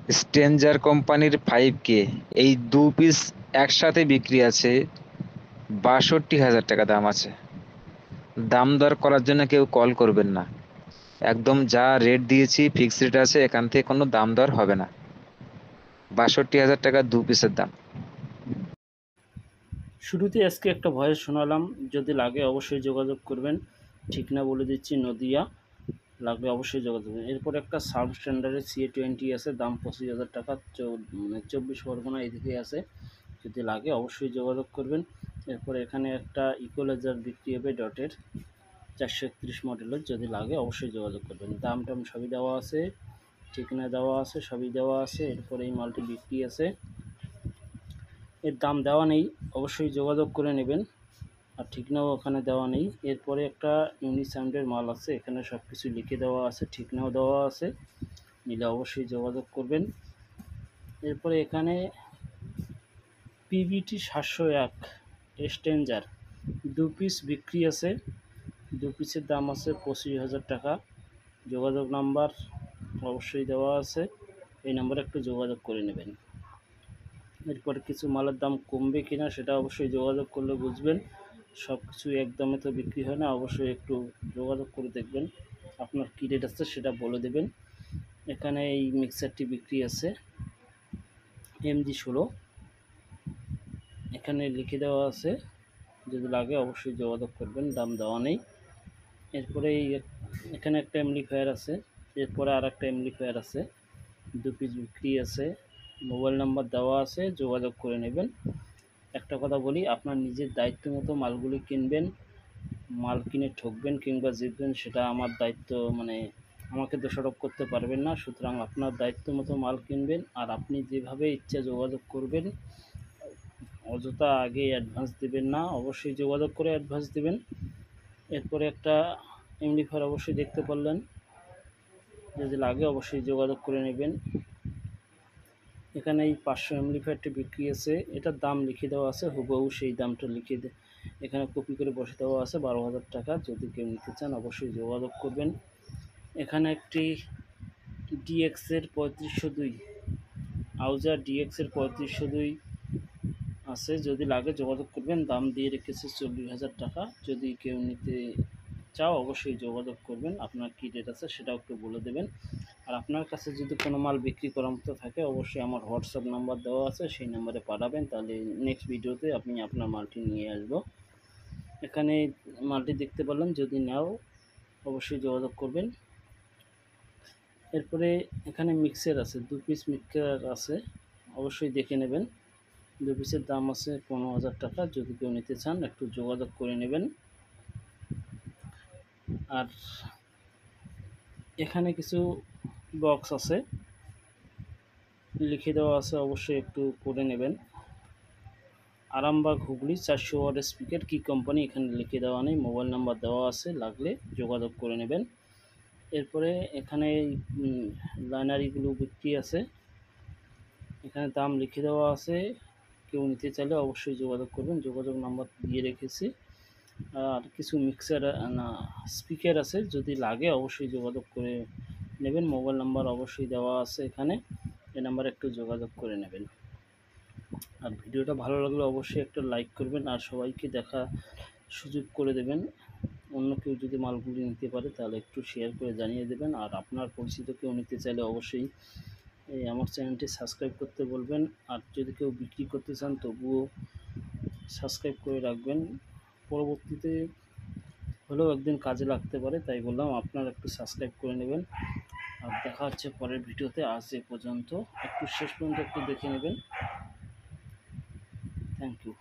Stranger কোম্পানির 5K, এই 2 piece একসাথে বিক্রি আছে, 62,000 টাকা দাম আছে। দাম দর করার জন্য কেউ কল করবেন না, একদম যা রেট দিয়েছি ফিক্স রেট আছে, এখান থেকে কোনো দাম দর হবে না। 62,000 টাকা 2 পিসের দাম। শুরুতে আজকে একটা ভয়েস শোনালাম, যদি লাগে অবশ্যই যোগাযোগ করবেন। ঠিক না বলে দিচ্ছি, নদিয়া। লাগলে অবশ্যই যোগাযোগ করবেন। এরপর একটা সাব স্ট্যান্ডার্ডের CA20 আছে, দাম 25,000 টাকা, 24 পরগনা এদিকে আছে। যদি লাগে অবশ্যই যোগাযোগ করবেন। এরপর এখানে একটা ইকোলাইজার বিক্রি হবে ডটের, 431 মডেলের। যদি লাগে অবশ্যই যোগাযোগ করবেন। দাম টাম সবই দেওয়া আছে, ঠিকানা দেওয়া আছে, সবই দেওয়া আছে। এরপর এই মালটি বিক্রি আছে, এর দাম দেওয়া নেই, অবশ্যই যোগাযোগ করে নেবেন। আর ঠিকানাও ওখানে দেওয়া নেই। এরপরে একটা ইউনিসাউন্ডের মাল আছে, এখানে সব কিছু লিখে দেওয়া আছে, ঠিকানাও দেওয়া আছে, নিলে অবশ্যই যোগাযোগ করবেন। এরপরে এখানে PVT 701 স্ট্রেঞ্জার 2 পিস বিক্রি আছে। 2 পিসের দাম আছে 25,000 টাকা। যোগাযোগ নাম্বার অবশ্যই দেওয়া আছে, এই নাম্বারে একটু যোগাযোগ করে নেবেন। এরপরে কিছু মালের দাম কমবে কিনা সেটা অবশ্যই যোগাযোগ করলে বুঝবেন। সব কিছু একদমে তো বিক্রি হয় না, অবশ্যই একটু যোগাযোগ করে দেখবেন, আপনার কী রেট আছে সেটা বলে দেবেন। এখানে এই মিক্সারটি বিক্রি আছে MG16, এখানে লিখে দেওয়া আছে, যদি লাগে অবশ্যই যোগাযোগ করবেন, দাম দেওয়া নেই। এরপরে এখানে একটা এমপ্লিফায়ার আছে, এরপরে আর একটা এমপ্লিফায়ার আছে, 2 পিস বিক্রি আছে, মোবাইল নাম্বার দেওয়া আছে, যোগাযোগ করে নেবেন। একটা কথা বলি, আপনার নিজের দায়িত্ব মতো মালগুলি কিনবেন। মাল কিনে ঠকবেন কিংবা জিতবেন সেটা আমার দায়িত্ব, মানে আমাকে দোষারোপ করতে পারবেন না। সুতরাং আপনার দায়িত্ব মতো মাল কিনবেন, আর আপনি যেভাবে ইচ্ছা যোগাযোগ করবেন। অযথা আগে অ্যাডভান্স দেবেন না, অবশ্যই যোগাযোগ করে অ্যাডভান্স দেবেন। এরপরে একটা এমপ্লিফায়ার অবশ্যই দেখতে পারলেন, যদি লাগে অবশ্যই যোগাযোগ করে নেবেন। এখানে এই 500 এমপ্লিফায়ারটি বিক্রি আছে, এটার দাম লিখে দেওয়া আছে, হুবহু সেই দামটা লিখে এখানে কপি করে বসে দেওয়া আছে, 12,000 টাকা। যদি কেউ নিতে চান অবশ্যই যোগাযোগ করবেন। এখানে একটি ডিএক্সের 3502, আউজার ডিএক্সের 3502 আছে, যদি লাগে যোগাযোগ করবেন। দাম দিয়ে রেখেছে 40,000 টাকা। যদি কেউ নিতে চাও অবশ্যই যোগাযোগ করবেন, আপনার কী রেট আছে সেটাও একটু বলে দেবেন। আর আপনার কাছে যদি কোনো মাল বিক্রি করার মতো থাকে অবশ্যই আমার হোয়াটসঅ্যাপ নাম্বার দেওয়া আছে, সেই নাম্বারে পাঠাবেন, তাহলে নেক্সট ভিডিওতে আমি আপনার মালটি নিয়ে আসবো। এখানে মালটি দেখতে পারলাম, যদি নাও অবশ্যই যোগাযোগ করবেন। এরপরে এখানে মিক্সার আছে, 2 পিস মিক্সার আছে, অবশ্যই দেখে নেবেন। 2 পিসের দাম আছে 15,000 টাকা। যদি কেউ নিতে চান একটু যোগাযোগ করে নেবেন। আর এখানে কিছু বক্স আছে, লিখে দেওয়া আছে, অবশ্যই একটু করে নেবেন। আরামবাগ হুগলি 400 ওয়াটের স্পিকার, কী কোম্পানি এখানে লিখে দেওয়া নেই, মোবাইল নাম্বার দেওয়া আছে, লাগলে যোগাযোগ করে নেবেন। এরপরে এখানে লাইনারিগুলো বিক্রি আছে, এখানে দাম লিখে দেওয়া আছে, কেউ নিতে চাইলে অবশ্যই যোগাযোগ করবেন, যোগাযোগ নাম্বার দিয়ে রেখেছি। আর কিছু মিক্সার না স্পিকার আছে, যদি লাগে অবশ্যই যোগাযোগ করে নেবেন, মোবাইল নাম্বার অবশ্যই দেওয়া আছে এখানে, এই নাম্বারে একটু যোগাযোগ করে নেবেন। আর ভিডিওটা ভালো লাগলে অবশ্যই একটা লাইক করবেন, আর সবাইকে দেখা সুযোগ করে দেবেন। অন্য কেউ যদি মালগুলি নিতে পারে তাহলে একটু শেয়ার করে জানিয়ে দেবেন। আর আপনার পরিচিত কেউ নিতে চাইলে অবশ্যই আমার চ্যানেলটি সাবস্ক্রাইব করতে বলবেন। আর যদি কেউ বিক্রি করতে চান তবুও সাবস্ক্রাইব করে রাখবেন, পরবর্তীতে হলেও একদিন কাজে লাগতে পারে, তাই বললাম আপনারা একটু সাবস্ক্রাইব করে নেবেন। আর দেখা হচ্ছে পরের ভিডিওতে, আজ এ পর্যন্ত। একটু শেষ পর্যন্ত একটু দেখে নেবেন। Thank you.